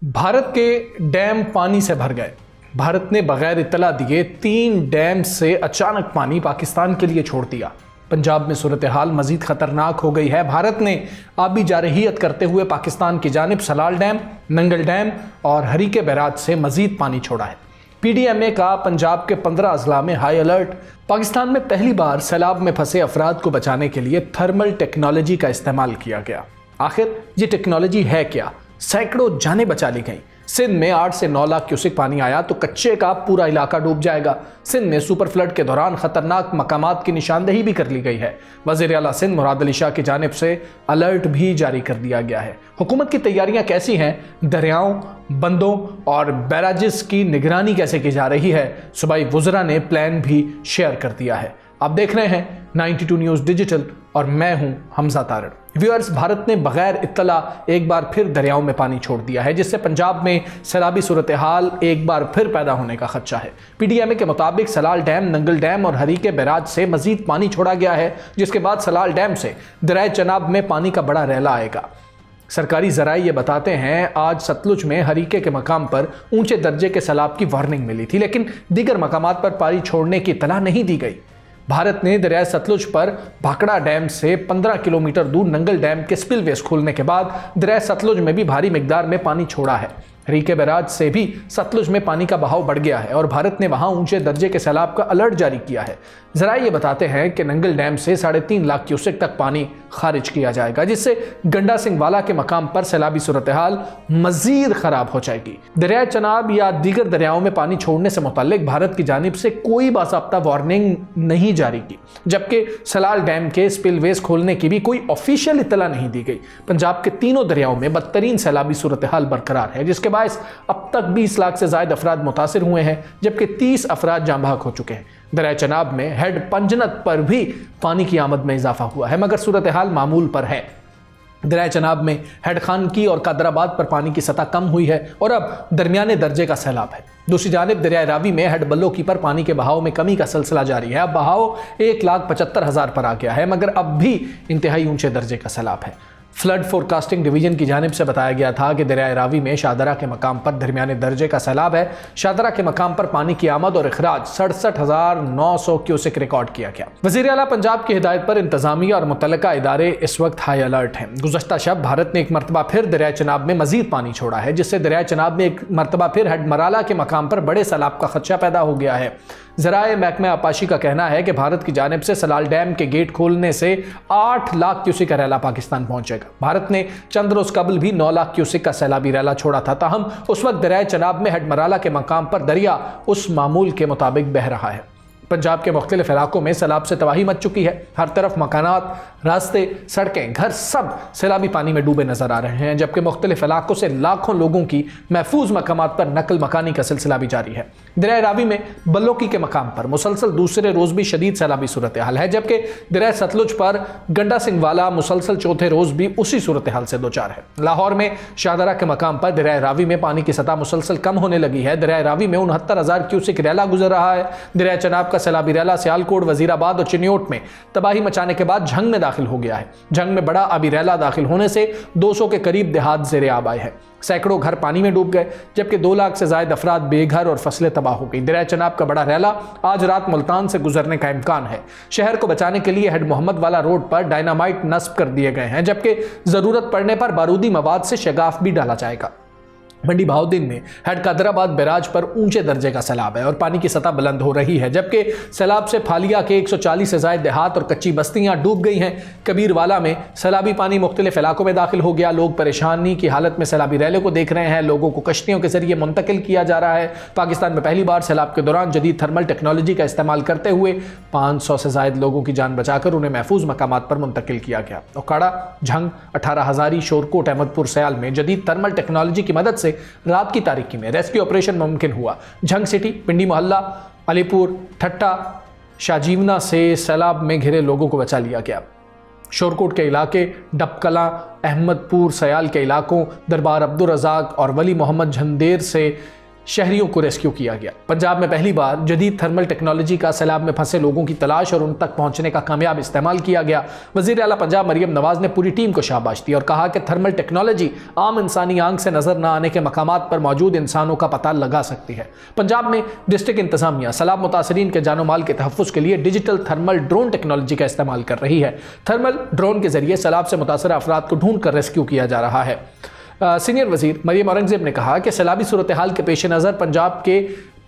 भारत के डैम पानी से भर गए। भारत ने बगैर इत्तला दिए 3 डैम से अचानक पानी पाकिस्तान के लिए छोड़ दिया। पंजाब में सूरत हाल मजीद खतरनाक हो गई है। भारत ने आबी जारहियत करते हुए पाकिस्तान की जानिब सलाल डैम, नंगल डैम और हरीके बैराज से मजीद पानी छोड़ा है। PDMA का पंजाब के 15 अजला में हाई अलर्ट। पाकिस्तान में पहली बार सैलाब में फंसे अफराद को बचाने के लिए थर्मल टेक्नोलॉजी का इस्तेमाल किया गया। आखिर ये टेक्नोलॉजी है क्या? सैकड़ों जानें बचा ली गईं। सिंध में 8 से 9 लाख क्यूसेक पानी आया तो कच्चे का पूरा इलाका डूब जाएगा। सिंध में सुपर फ्लड के दौरान खतरनाक मकामात की निशानदेही भी कर ली गई है। वज़ीर आला सिंध मुराद अली शाह की जानिब से अलर्ट भी जारी कर दिया गया है। हुकूमत की तैयारियां कैसी हैं? दरियाओं, बंदों और बैराजेस की निगरानी कैसे की जा रही है? सूबाई वुज़रा ने प्लान भी शेयर कर दिया है। आप देख रहे हैं 92 न्यूज़ डिजिटल और मैं हूं हमजा तारड़। व्यूअर्स, भारत ने बगैर इत्तला एक बार फिर दरियाओं में पानी छोड़ दिया है, जिससे पंजाब में सैलाबी सूरत हाल एक बार फिर पैदा होने का खदशा है। PDMA के मुताबिक सलाल डैम, नंगल डैम और हरीके बैराज से मजीद पानी छोड़ा गया है, जिसके बाद सलाल डैम से दरिया चनाब में पानी का बड़ा रैला आएगा। सरकारी ज़राए ये बताते हैं आज सतलुज में हरीके के मकाम पर ऊंचे दर्जे के सैलाब की वार्निंग मिली थी, लेकिन दीगर मकामात पर पानी छोड़ने की इत्तला नहीं दी गई। भारत ने दरिया सतलुज पर भाखड़ा डैम से 15 किलोमीटर दूर नंगल डैम के स्पिलवेज खोलने के बाद दरिया सतलुज में भी भारी मिकदार में पानी छोड़ा है। हरीके बैराज से भी सतलुज में पानी का बहाव बढ़ गया है और भारत ने वहां ऊंचे दर्जे के सैलाब का अलर्ट जारी किया है। ज़राए ये बताते हैं कि नंगल डैम से 3.5 लाख क्यूसेक तक पानी खारिज किया जाएगा, जिससे गंडा सिंह वाला के मकाम पर सैलाबी सूरत हाल मजीद खराब हो जाएगी। दरिया चनाब या दीगर दरियाओं में पानी छोड़ने से मुताल्लिक भारत की जानिब से कोई बाज़ाब्ता वार्निंग नहीं जारी की, जबकि सलाल डैम के स्पिलवेज खोलने की भी कोई ऑफिशियल इत्तला नहीं दी गई। पंजाब के तीनों दरियाओं में बदतरीन सैलाबी सूरत हाल बरकरार है, जिसके बायस अब तक 20 लाख से ज्यादा अफराद मुतासिर हुए हैं, जबकि 30 अफराद जाँ बहक हो चुके हैं। दरिया चनाब में हेड पंजनत पर भी पानी की आमद में इजाफा हुआ है, मगर सूरत हाल मामूल पर है। दरिया चनाब में हेड खानकी और कादराबाद पर पानी की सतह कम हुई है और अब दरमियाने दर्जे का सैलाब है। दूसरी जानिब दरिया रावी में हेड बल्लोकी पर पानी के बहाव में कमी का सिलसिला जारी है। अब बहाव 1,75,000 पर आ गया है, मगर अब भी इंतहाई ऊंचे दर्जे का सैलाब है। फ्लड फोरकास्टिंग डिवीजन की जानिब से बताया गया था कि दरिया रावी में शाहदरा के मकाम पर दरमियाने दर्जे का सैलाब है। शाहदरा के मकाम पर पानी की आमद और अखराज 67,900 क्यूसेक रिकॉर्ड किया गया। वज़ीर आला पंजाब की हिदायत पर इंतजामिया और मुतल्लिका इदारे इस वक्त हाई अलर्ट हैं। गुज़श्ता शब भारत ने एक मरतबा फिर दरिया चनाब में मजीद पानी छोड़ा है, जिससे दरिया चनाब में एक मरतबा फिर हेड मराला के मकाम पर बड़े सैलाब का खदशा पैदा हो गया है। ज़राए महकमा आपाशी का कहना है कि भारत की जानिब से सलाल डैम के गेट खोलने से 8 लाख क्यूसेक का रैला पाकिस्तान पहुंचेगा। भारत ने चंद रोज कबल भी 9 लाख क्यूसेक का सैलाबी रैला छोड़ा था, ताहम उस वक्त दरिया चनाब में हेड मराला के मकाम पर दरिया उस मामूल के मुताबिक बह रहा है। पंजाब के मुख्तलिफ इलाकों में सैलाब से तबाही मच चुकी है। हर तरफ मकानात, रास्ते, सड़कें, घर सब सैलाबी पानी में डूबे नजर आ रहे हैं, जबकि मुख्तलिफ इलाकों से लाखों लोगों की महफूज मकामात पर नकल मकानी का सिलसिला भी जारी है। दरिया रावी में बल्लोकी के मकाम पर मुसलसल दूसरे रोज भी शदीद सैलाबी सूरत हाल है, जबकि दरिया सतलुज पर गंडा सिंह वाला मुसलसल चौथे रोज भी उसी सूरत हाल से दो चार है। लाहौर में शाहदरा के मकाम पर दरिया रावी में पानी की सतह मुसलसल कम होने लगी है। दरिया रावी में 69,000 क्यूसेक रैला गुजर रहा है। दरिया चनाब का सैलाबी रैला सियालकोट, वजीराबाद और चिन्योट में तबाही मचाने के बाद झंग में दाखिल हो गया है। झंग में बड़ा आबी रैला दाखिल होने से 200 के करीब देहात ज़ेरे आब आए हैं। सैकड़ों घर पानी में डूब गए, जबकि 2 लाख से ज्यादा अफराद बेघर और फसलें तबाह हो गई। दरिया चनाब का बड़ा रैला आज रात मुल्तान से गुजरने का इम्कान है। शहर को बचाने के लिए हेड मोहम्मद वाला रोड पर डायनामाइट नस्ब कर दिए गए हैं, जबकि जरूरत पड़ने पर बारूदी मवाद से शगाफ भी डाला जाएगा। मंडी बहाउद्दीन में हेड कादराबाद बैराज पर ऊंचे दर्जे का सैलाब है और पानी की सतह बुलंद हो रही है, जबकि सैलाब से फालिया के 140 से ज्यादा देहात और कच्ची बस्तियां डूब गई हैं। कबीरवाला में सैलाबी पानी मुख्तलिफ इलाकों में दाखिल हो गया। लोग परेशानी की हालत में सैलाबी रैले को देख रहे हैं। लोगों को कश्तियों के जरिए मुंतकिल किया जा रहा है। पाकिस्तान में पहली बार सैलाब के दौरान जदीद थर्मल टेक्नोलॉजी का इस्तेमाल करते हुए 500 से ज्यादा लोगों की जान बचाकर उन्हें महफूज मकामात पर मुंतकिल किया गया। ओकाड़ा, झंग, 18 हजारी, शोरकोट, अहमदपुर, सयाल में जदीद थर्मल टेक्नोलॉजी की मदद से रात की तारीकी में रेस्क्यू ऑपरेशन मुमकिन हुआ। झंग सिटी, पिंडी मोहल्ला, अलीपुर, ठट्टा, शाजीवना से सैलाब में घिरे लोगों को बचा लिया गया। शोरकोट के इलाके, डबकला, अहमदपुर, सयाल के इलाकों, दरबार अब्दुल रज़ाक और वली मोहम्मद झंदेर से शहरियों को रेस्क्यू किया गया। पंजाब में पहली बार जदीद थर्मल टेक्नोलॉजी का सैलाब में फंसे लोगों की तलाश और उन तक पहुंचने का कामयाब इस्तेमाल किया गया। वज़ीर आला पंजाब मरियम नवाज ने पूरी टीम को शाबाश दी और कहा कि थर्मल टेक्नोलॉजी आम इंसानी आंख से नजर न आने के मकामात पर मौजूद इंसानों का पता लगा सकती है। पंजाब में डिस्ट्रिक्ट इंतजामिया सैलाब मुतासरीन के जानो माल के तहफ़्फ़ुज़ के लिए डिजिटल थर्मल ड्रोन टेक्नोलॉजी का इस्तेमाल कर रही है। थर्मल ड्रोन के जरिए सैलाब से मुतासर अफराद को ढूंढ कर रेस्क्यू किया जा रहा है। सीनियर वजीर मरियम औरंगजेब ने कहा कि सैलाबी सूरत हाल के पेश नज़र पंजाब के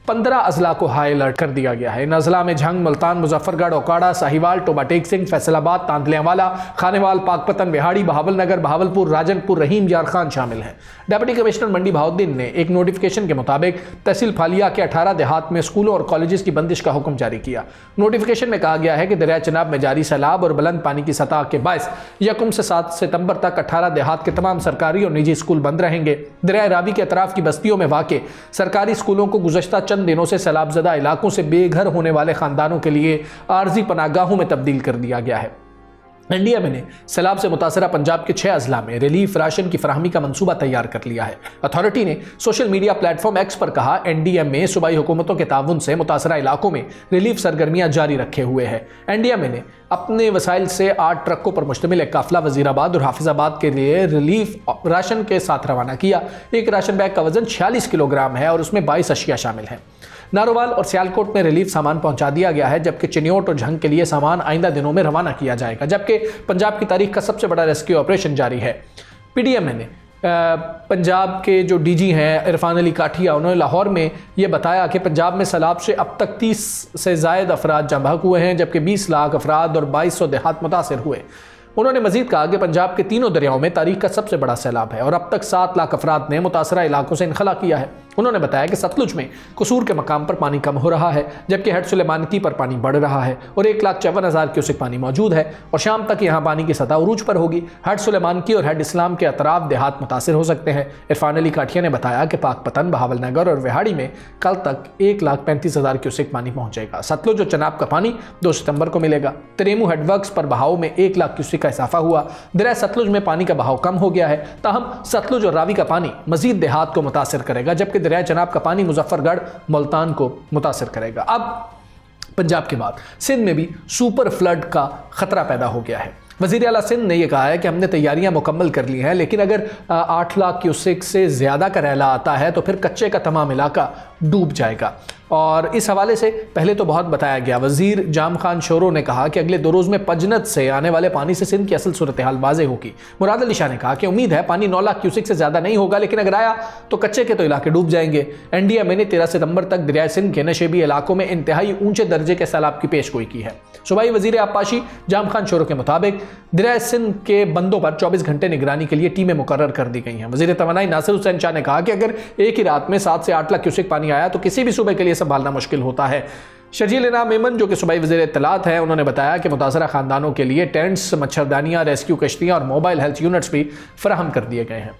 15 अजला को हाई अलर्ट कर दिया गया है। इन अजला में झंग, मुल्तान, मुजफ्फरगढ़, ओकाड़ा, साहिवाल, टोबा टेक सिंह, फैसलाबाद, तांतलियावाला, खानेवाल, पाकपतन, बिहाड़ी, बहावल नगर, बहावलपुर, राजनपुर, रहीम यार खान शामिल हैं। डिप्टी कमिश्नर मंडी बहाउद्दीन ने एक नोटिफिकेशन के मुताबिक तहसील फालिया के 18 देहात में स्कूलों और कॉलेजेस की बंदिश का हुक्म जारी किया। नोटिफिकेशन में कहा गया है कि दरिया चनाब में जारी सैलाब और बुलंद पानी की सतह के बायस 1 से 7 सितंबर तक 18 देहात के तमाम सरकारी और निजी स्कूल बंद रहेंगे। दरिया रावी के अतराफ की बस्तियों में वाक़ सरकारी स्कूलों को गुज़श्ता चंद दिनों से सैलाबज़दा इलाकों से बेघर होने वाले खानदानों के लिए आर्जी पनाहगाहों में तब्दील कर दिया गया है। एनडीएमए ने सैलाब से मुतासरा पंजाब के 6 अजला में रिलीफ राशन की फराहमी का मंसूबा तैयार कर लिया है। अथॉरिटी ने सोशल मीडिया प्लेटफॉर्म एक्स पर कहा, एनडीएमए सूबाई हुकूमतों के ताउन से मुतासरा इलाकों में रिलीफ सरगर्मियां जारी रखे हुए है। एनडीएमए ने अपने वसाइल से 8 ट्रकों पर मुश्तमिल एक काफिला वजीराबाद और हाफिजाबाद के लिए रिलीफ राशन के साथ रवाना किया। एक राशन बैग का वजन 46 किलोग्राम है और उसमें 22 अशिया शामिल हैं। नारोवाल और सियालकोट में रिलीफ सामान पहुंचा दिया गया है, जबकि चिन्योट और झंग के लिए सामान आइंदा दिनों में रवाना किया जाएगा। जबकि पंजाब की तारीख का सबसे बड़ा रेस्क्यू ऑपरेशन जारी है। पीडीएमए ने पंजाब के जो डीजी हैं इरफान अली काठिया, उन्होंने लाहौर में ये बताया कि पंजाब में सैलाब से अब तक 30 से ज़ायद अफराद जम बहक हुए हैं, जबकि 20 लाख अफराद और 2200 देहात मुतासर हुए। उन्होंने मजीद कहा कि पंजाब के तीनों दरियाओं में तारीख का सबसे बड़ा सैलाब है और अब तक 7 लाख अफराद ने मुतासरा इलाकों से इनखला किया है। उन्होंने बताया कि सतलुज में कसूर के मकाम पर पानी कम हो रहा है, जबकि हेड सुलेमानती पर पानी बढ़ रहा है और 1,54,000 क्यूसेक पानी मौजूद है और शाम तक यहाँ पानी की सतह उरूज पर होगी। हेड सुलेमानती और हेड इस्लाम के अतराफ देहात मुतासर हो सकते हैं। इरफान अली काठिया ने बताया कि पाकपतन, बहावल नगर और विहाड़ी में कल तक 1,35,000 क्यूसेक पानी पहुंचेगा। सतलुज और चनाब का पानी 2 सितंबर को मिलेगा। तरेमू हेडवर्क्स पर बहाव में 1 लाख क्यूसेक का इजाफा हुआ। दरिया सतलुज में पानी का बहाव कम हो गया है, ताहम सतलुज और रावी का पानी मजीद देहात को मुतासर करेगा, जबकि दरिया चनाब का पानी मुजफ्फरगढ़, मुल्तान को मुतासर करेगा। अब पंजाब के बाद सिंध में भी सुपर फ्लड का खतरा पैदा हो गया है। वज़ीर आला सिंध ने यह कहा है कि हमने तैयारियां मुकम्मल कर ली हैं, लेकिन अगर 8 लाख क्यूसेक से ज़्यादा का रैला आता है तो फिर कच्चे का तमाम इलाका डूब जाएगा। और इस हवाले से पहले तो बहुत बताया गया। वज़ीर जाम खान शोरो ने कहा कि अगले 2 रोज़ में पजनत से आने वाले पानी से सिंध की असल सूरत हाल वाज़ेह होगी। मुराद अली शाह ने कहा कि उम्मीद है पानी 9 लाख क्यूसेक से ज़्यादा नहीं होगा, लेकिन अगर आया तो कच्चे के तो इलाके डूब जाएंगे। एनडीएमए ने 13 सितंबर तक दरिया सिंध के नशेबी इलाकों में इंतहाई ऊंचे दर्जे के सैलाब की पेशगोई की है। सूबाई वज़ीर आबपाशी जाम खान शोरो के मुताबिक दरिया सिंध के बंदों पर 24 घंटे निगरानी के लिए टीमें मुकर्रर कर दी गई हैं। वज़ीर तवानाई नासिर हुसैन शाह ने कहा कि अगर एक ही रात में 7 से 8 लाख क्यूसेक पानी आया तो किसी भी सूबे के लिए संभालना मुश्किल होता है। शर्जील इनाम मेमन जो कि सूबाई वज़ीर इत्तलात हैं, उन्होंने बताया कि मुतासरा खानदानों के लिए टेंट्स, मच्छरदानियाँ, रेस्क्यू कश्तियाँ और मोबाइल हेल्थ यूनिट्स भी फराहम कर दिए गए हैं।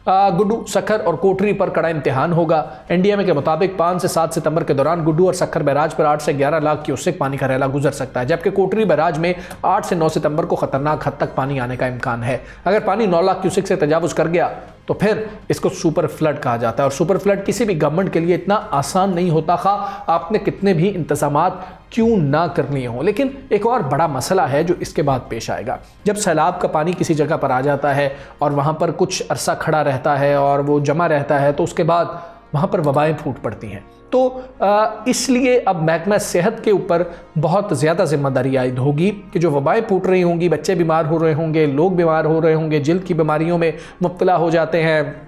गुड्डू, सखर और कोटरी पर कड़ा इम्तिहान होगा। एनडीएमए के मुताबिक 5 से 7 सितंबर के दौरान गुड्डू और सखर बैराज पर 8 से 11 लाख क्यूसेक पानी का रैला गुजर सकता है, जबकि कोटरी बैराज में 8 से 9 सितंबर को खतरनाक हद तक पानी आने का इम्कान है। अगर पानी 9 लाख क्यूसेक से तजावुज़ कर गया तो फिर इसको सुपर फ्लड कहा जाता है और सुपर फ्लड किसी भी गवर्नमेंट के लिए इतना आसान नहीं होता, खा आपने कितने भी इंतजामात क्यों ना कर लिए हों। लेकिन एक और बड़ा मसला है जो इसके बाद पेश आएगा। जब सैलाब का पानी किसी जगह पर आ जाता है और वहाँ पर कुछ अरसा खड़ा रहता है और वो जमा रहता है, तो उसके बाद वहाँ पर वबाएँ फूट पड़ती हैं। तो इसलिए अब महकमा सेहत के ऊपर बहुत ज़्यादा जिम्मेदारी आयद होगी कि जो वबाएँ फूट रही होंगी, बच्चे बीमार हो रहे होंगे, लोग बीमार हो रहे होंगे, जिल्द की बीमारियों में मुब्तला हो जाते हैं,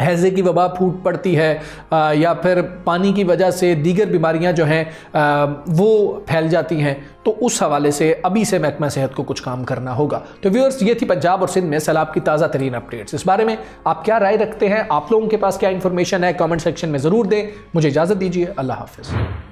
हैज़े की वबा फूट पड़ती है या फिर पानी की वजह से दीगर बीमारियां जो हैं वो फैल जाती हैं, तो उस हवाले से अभी से महकमा सेहत को कुछ काम करना होगा। तो व्यूअर्स, ये थी पंजाब और सिंध में सैलाब की ताज़ा तरीन अपडेट्स। इस बारे में आप क्या राय रखते हैं? आप लोगों के पास क्या इन्फॉर्मेशन है? कमेंट सेक्शन में ज़रूर दें। मुझे इजाज़त दीजिए। अल्लाह हाफ़िज़।